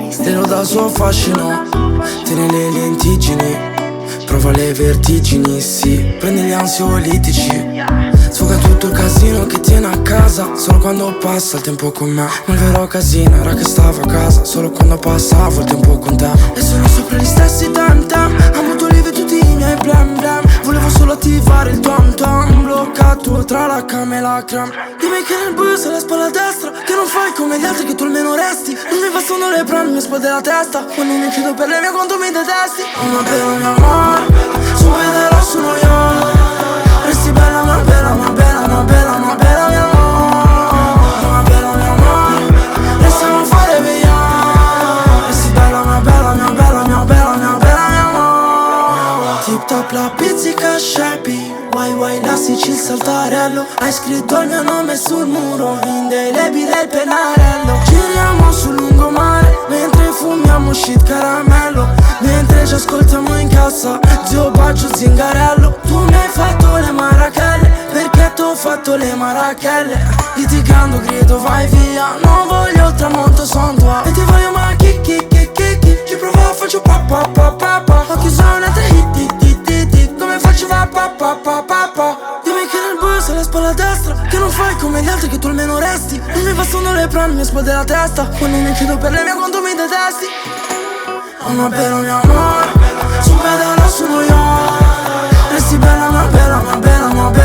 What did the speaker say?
Stelo dal suo fascino, tiene le lentiggini, prova le vertigini, sì, prendi gli ansiolitici. Sfoga tutto il casino che tiene a casa, solo quando passa il tempo con me. Ma il vero casino era che stavo a casa, solo quando passavo il tempo con te. E sono sopra gli stessi tam tam, amo tuo live e tutti i miei blam blam. Volevo solo attivare il tom tom, bloccato tra la cam e la cram. Dimmi che nel buio sei la spalla destra, che non fai come gli altri, che tu almeno resti. Non mi bastano le brand, mi esplode la testa quando mi chiedo per le mie quanto mi detesti. Una bella mia amore, su vedrò sono io. Resti bella, ma bella, ma bella, ma bella, ma bella mia amore. Una bella mia amore, restiamo a fare via. Resti bella, ma bella, mia bella, mia bella, mia bella mia amore. Tip top la pizzica shabby, why lastici il saltarello. Hai scritto il mio nome sul muro, indelebile il pennarello. Giriamo sul lungomare, mentre fumiamo shit caramello. Mentre ci ascoltiamo in cassa, zio bacio zingarello. Tu mi hai fatto le marachelle, perché t'ho fatto le marachelle. Litigando grido vai via, non voglio il tramonto son tua. E ti voglio ma chi ci provo faccio pa pa pa pa pa. Ho chiuso un'altra hit, come faccio va pa pa pa pa pa. Dimmi che nel buio sei la spalla destra, che non fai come gli altri, che tu almeno resti. Non mi bastano le brand, mi esplode la testa quando mi chiedo per le mie quanto mi detesti. Una bella mia amore, su pedala sono io. Resti bella, ma bella, ma bella, ma bella